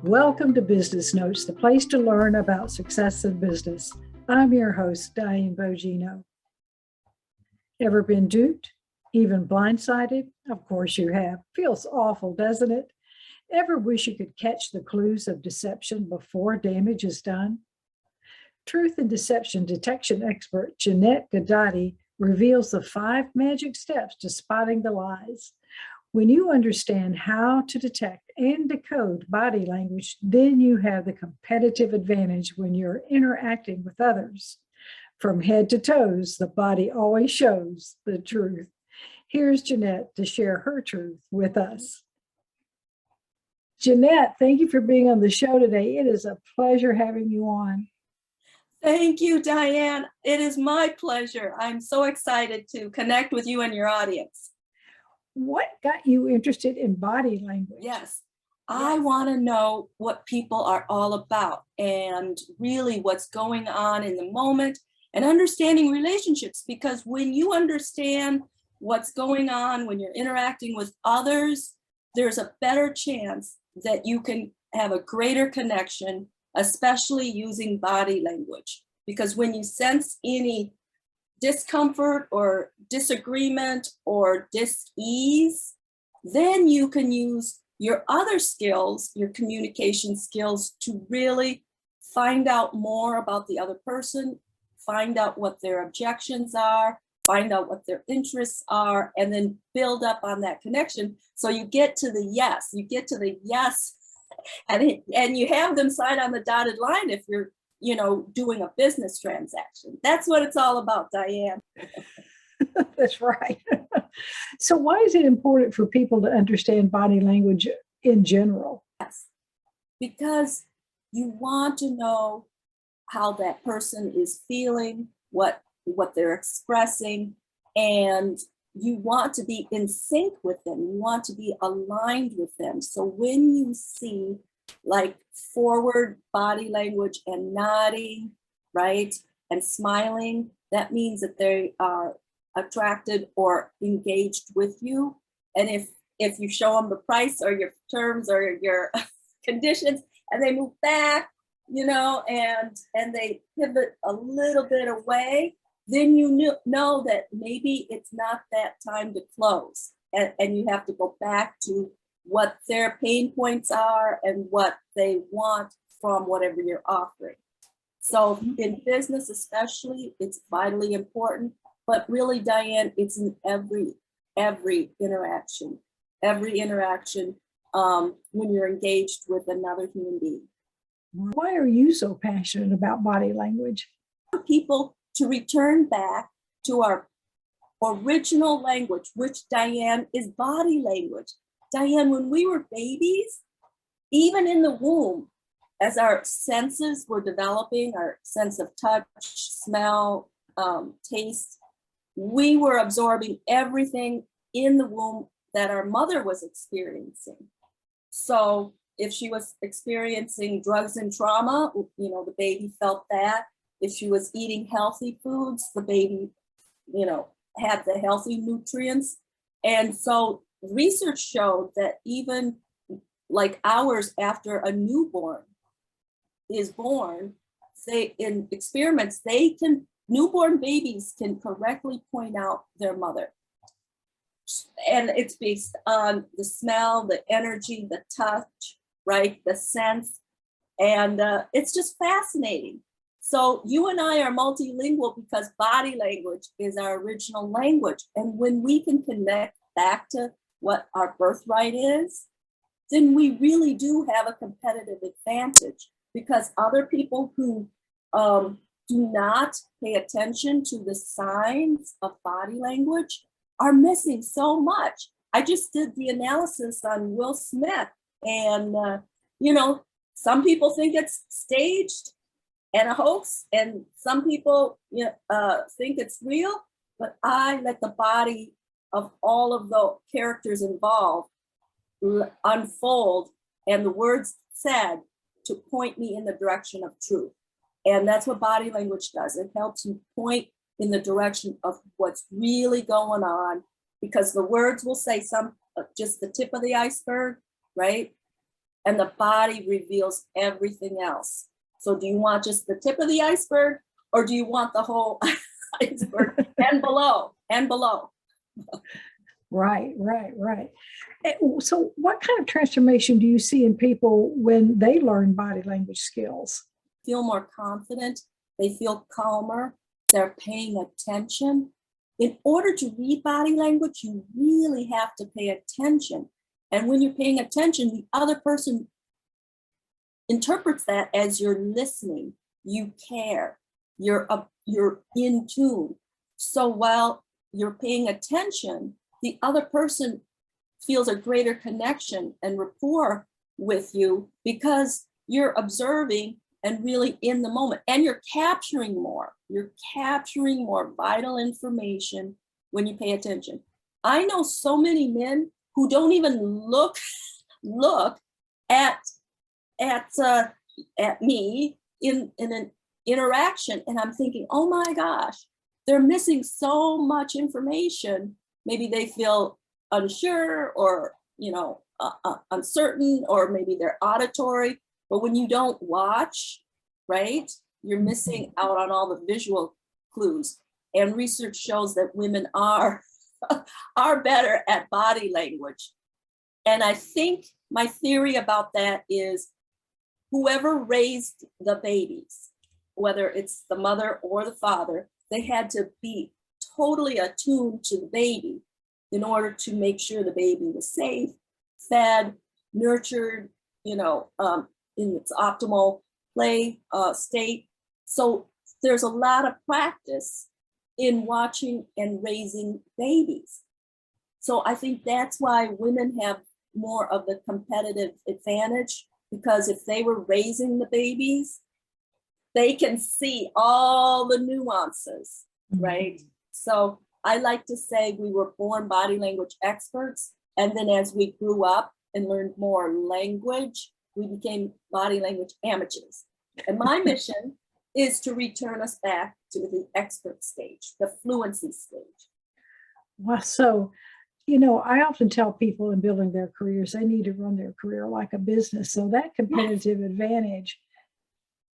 Welcome to Business Notes, the place to learn about success in business. I'm your host, Diane Bogino. Ever been duped? Even blindsided? Of course you have. Feels awful, doesn't it? Ever wish you could catch the clues of deception before damage is done? Truth and deception detection expert Janette Ghedotte reveals the 5 magic steps to spotting the lies. When you understand how to detect and decode body language, then you have the competitive advantage when you're interacting with others. From head to toes, the body always shows the truth. Here's Janette to share her truth with us. Janette, thank you for being on the show today. It is a pleasure having you on. Thank you, Diane. It is my pleasure. I'm so excited to connect with you and your audience. What got you interested in body language? Yes, I want to know what people are all about and really what's going on in the moment and understanding relationships, because when you understand what's going on when you're interacting with others, there's a better chance that you can have a greater connection, especially using body language. Because when you sense any discomfort or disagreement or dis-ease, then you can use your other skills, your communication skills, to really find out more about the other person, find out what their objections are, find out what their interests are, and then build up on that connection. So you get to the yes, and you have them sign on the dotted line if you're doing a business transaction. That's what it's all about, Diane. That's right. So why is it important for people to understand body language in general? Yes, because you want to know how that person is feeling, what they're expressing, and you want to be in sync with them. You want to be aligned with them. So when you see like forward body language and nodding, right, and smiling, that means that they are attracted or engaged with you. And if you show them the price or your terms or your conditions and they move back, and they pivot a little bit away, then you know that maybe it's not that time to close, and you have to go back to what their pain points are and what they want from whatever you're offering. So in business especially, it's vitally important, but really, Diane, it's in every interaction, when you're engaged with another human being. Why are you so passionate about body language? People to return back to our original language, which, Diane, is body language. Diane, when we were babies, even in the womb, as our senses were developing, our sense of touch, smell, taste, we were absorbing everything in the womb that our mother was experiencing. So if she was experiencing drugs and trauma, the baby felt that. If she was eating healthy foods, the baby, had the healthy nutrients. And so research showed that even like hours after a newborn is born, in experiments, newborn babies can correctly point out their mother. And it's based on the smell, the energy, the touch, right? The sense. And it's just fascinating. So you and I are multilingual because body language is our original language. And when we can connect back to what our birthright is, then we really do have a competitive advantage, because other people who do not pay attention to the signs of body language are missing so much. I just did the analysis on Will Smith, and some people think it's staged and a hoax, and some people think it's real, but I let the body of all of the characters involved unfold and the words said to point me in the direction of truth. And that's what body language does. It helps you point in the direction of what's really going on, because the words will say just the tip of the iceberg, right? and the body reveals everything else. So do you want just the tip of the iceberg, or do you want the whole iceberg and below and below? Right. So what kind of transformation do you see in people when they learn body language skills? Feel more confident, they feel calmer, they're paying attention. In order to read body language, you really have to pay attention. And when you're paying attention, the other person interprets that as you're listening, you care, you're in tune. So while you're paying attention, the other person feels a greater connection and rapport with you because you're observing and really in the moment, and you're capturing more vital information when you pay attention. I know so many men who don't even look at me in an interaction, and I'm thinking, oh my gosh, they're missing so much information. Maybe they feel unsure or uncertain, or maybe they're auditory. But when you don't watch, right, you're missing out on all the visual clues. And research shows that women are better at body language. And I think my theory about that is whoever raised the babies, whether it's the mother or the father, they had to be totally attuned to the baby in order to make sure the baby was safe, fed, nurtured, in its optimal play state. So there's a lot of practice in watching and raising babies. So I think that's why women have more of the competitive advantage, because if they were raising the babies, they can see all the nuances, right? So I like to say we were born body language experts. And then as we grew up and learned more language, we became body language amateurs. And my mission is to return us back to the expert stage, the fluency stage. Well, so, I often tell people in building their careers, they need to run their career like a business. So that competitive advantage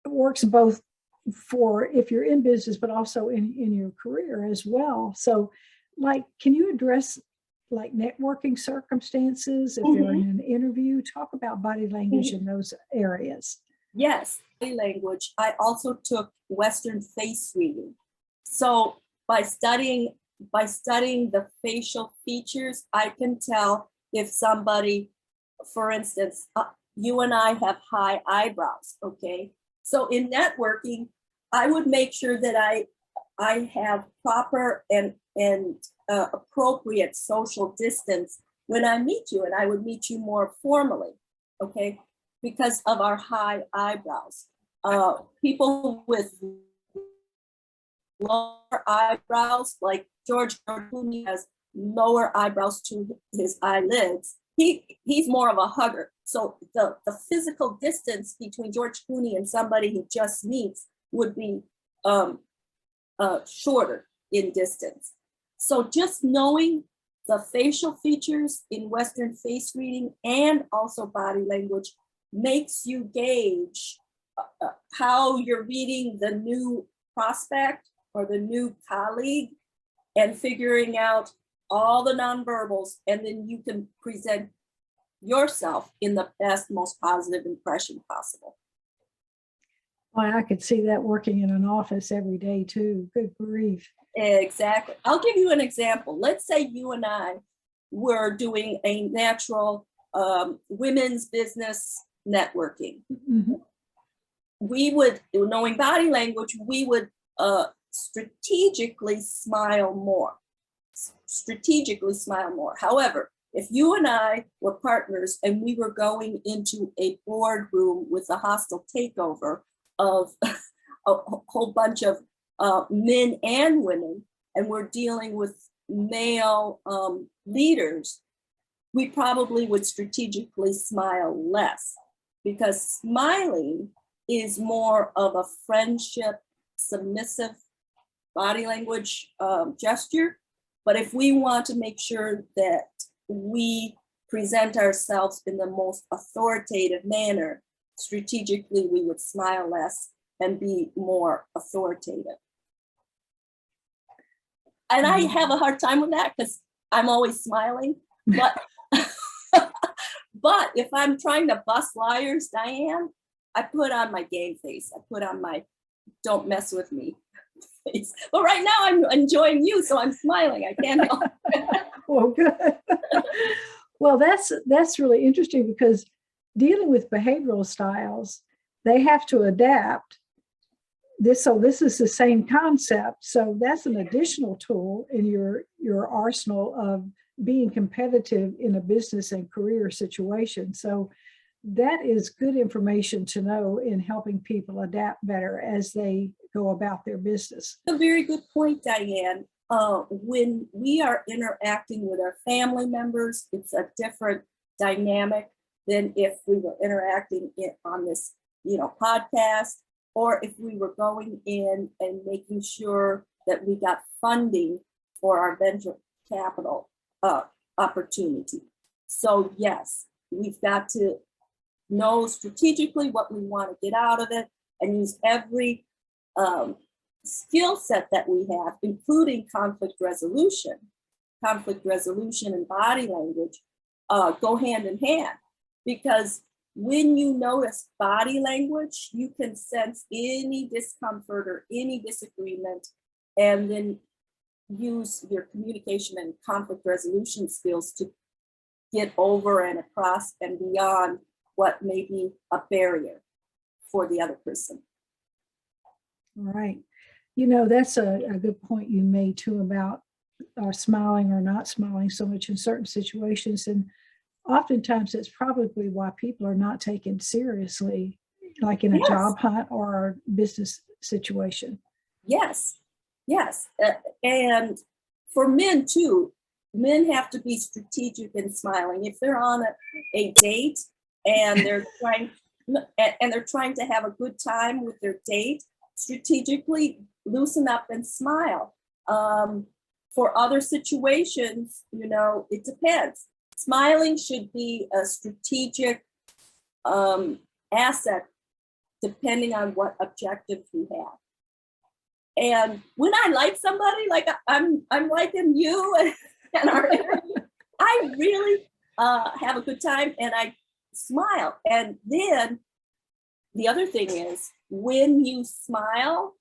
works both for if you're in business, but also in your career as well. So can you address networking circumstances, if you're in an interview, talk about body language in those areas? Yes, body language. I also took Western face reading. So by studying the facial features, I can tell if somebody, for instance, you and I have high eyebrows, okay? So in networking, I would make sure that I have proper and appropriate social distance when I meet you, and I would meet you more formally, okay? Because of our high eyebrows. People with lower eyebrows, like George Clooney has lower eyebrows to his eyelids. He's more of a hugger. So the physical distance between George Clooney and somebody he just meets would be shorter in distance. So just knowing the facial features in Western face reading and also body language makes you gauge how you're reading the new prospect or the new colleague, and figuring out all the nonverbals, and then you can present yourself in the best, most positive impression possible. Well, I could see that working in an office every day too. Good grief. Exactly. I'll give you an example. Let's say you and I were doing a natural women's business networking. We would, knowing body language, we would strategically smile more. However, if you and I were partners and we were going into a boardroom with a hostile takeover of a whole bunch of men and women, and we're dealing with male leaders, we probably would strategically smile less, because smiling is more of a friendship, submissive body language gesture. But if we want to make sure that we present ourselves in the most authoritative manner, strategically we would smile less and be more authoritative. And I have a hard time with that because I'm always smiling, but but if I'm trying to bust liars, Diane, I put on my game face. I put on my don't mess with me face. But right now I'm enjoying you, so I'm smiling. I can't help it. Well, good. Well, that's really interesting because dealing with behavioral styles, they have to adapt. So this is the same concept. So that's an additional tool in your arsenal of being competitive in a business and career situation. So that is good information to know in helping people adapt better as they go about their business. A very good point, Diane. When we are interacting with our family members, it's a different dynamic than if we were interacting on this, podcast, or if we were going in and making sure that we got funding for our venture capital opportunity. So yes, we've got to know strategically what we want to get out of it and use every skill set that we have, including conflict resolution. Conflict resolution and body language go hand in hand, because when you notice body language, you can sense any discomfort or any disagreement, and then use your communication and conflict resolution skills to get over and across and beyond what may be a barrier for the other person. All right. That's a good point you made too about smiling or not smiling so much in certain situations. And oftentimes it's probably why people are not taken seriously, like in a job hunt or a business situation. Yes. And for men too, men have to be strategic in smiling. If they're on a date and they're trying to have a good time with their date, strategically loosen up and smile. For other situations, it depends. Smiling should be a strategic asset depending on what objective you have. And when I like somebody, like I'm liking you and our interview, I really have a good time and I smile. And then the other thing is, when you smile,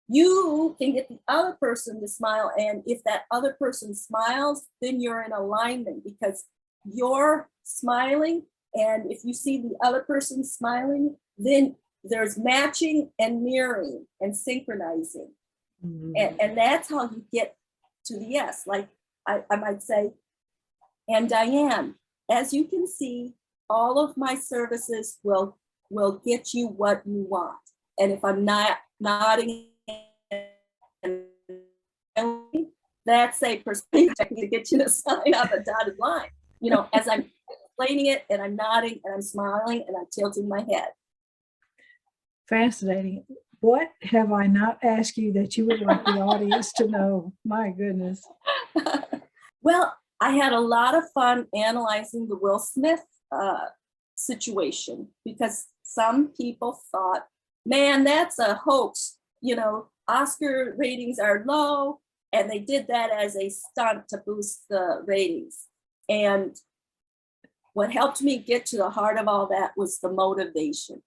you can get the other person to smile. And if that other person smiles, then you're in alignment because you're smiling. And if you see the other person smiling, then there's matching and mirroring and synchronizing. Mm-hmm. And that's how you get to the yes. Like I might say, and Diane, as you can see, all of my services will get you what you want. And if I'm not nodding, that's a perspective technique to get you to sign on the dotted line. As I'm explaining it and I'm nodding and I'm smiling and I'm tilting my head. Fascinating. What have I not asked you that you would like the audience to know? My goodness. Well, I had a lot of fun analyzing the Will Smith situation because some people thought, man, that's a hoax. Oscar ratings are low, and they did that as a stunt to boost the ratings. And what helped me get to the heart of all that was the motivation.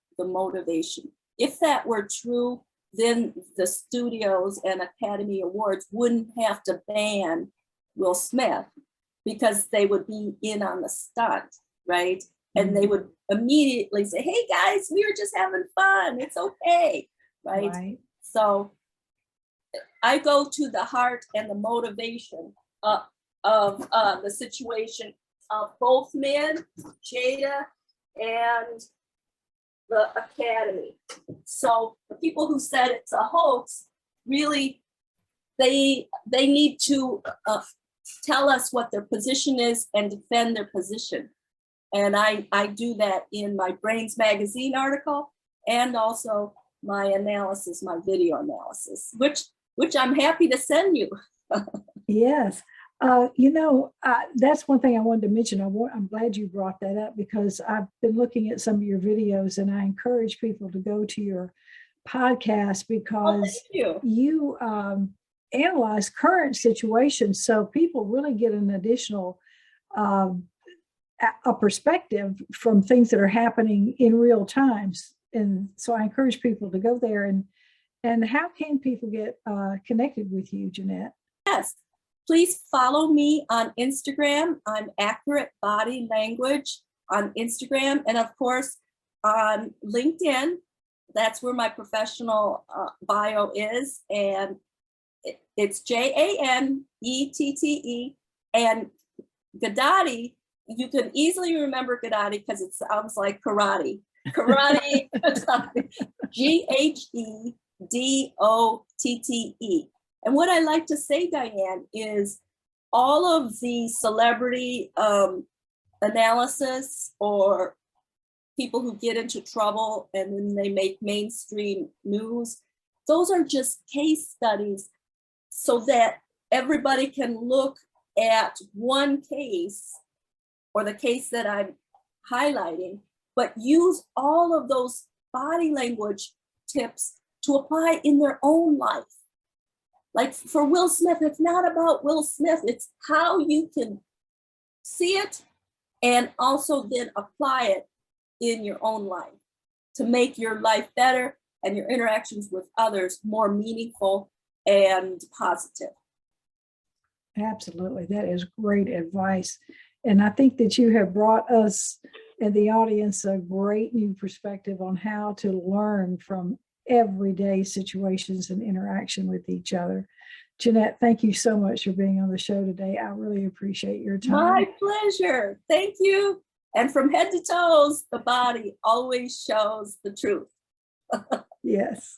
If that were true, then the studios and Academy Awards wouldn't have to ban Will Smith because they would be in on the stunt, right? And they would immediately say, hey guys, we were just having fun. It's okay, right? So I go to the heart and the motivation of the situation of both men, Jada, and the Academy. So the people who said it's a hoax, really, they need to tell us what their position is and defend their position. And I do that in my Brainz magazine article and also my analysis, my video analysis, which I'm happy to send you. Yes, That's one thing I wanted to mention. I'm glad you brought that up because I've been looking at some of your videos, and I encourage people to go to your podcast Oh, because thank you. you analyze current situations, so people really get an additional a perspective from things that are happening in real times. And so I encourage people to go there. And how can people get connected with you, Janette? Yes, please follow me on Instagram. I'm Accurate Body Language on Instagram, and of course on LinkedIn. That's where my professional bio is, and it's Janette, and Ghedotte. You can easily remember Ghedotte because it sounds like karate. Karate, Ghedotte. And what I like to say, Diane, is all of the celebrity analysis or people who get into trouble and then they make mainstream news, those are just case studies so that everybody can look at one case or the case that I'm highlighting, but use all of those body language tips to apply in their own life. Like for Will Smith, it's not about Will Smith, it's how you can see it and also then apply it in your own life to make your life better and your interactions with others more meaningful and positive. Absolutely. That is great advice. And I think that you have brought us and the audience a great new perspective on how to learn from everyday situations and interaction with each other. Janette, thank you so much for being on the show today. I really appreciate your time. My pleasure. Thank you. And from head to toes, the body always shows the truth. Yes.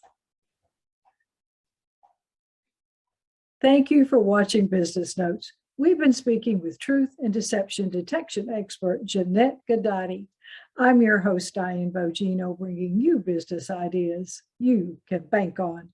Thank you for watching Business Notes. We've been speaking with truth and deception detection expert Janette Ghedotte. I'm your host, Diane Bogino, bringing you business ideas you can bank on.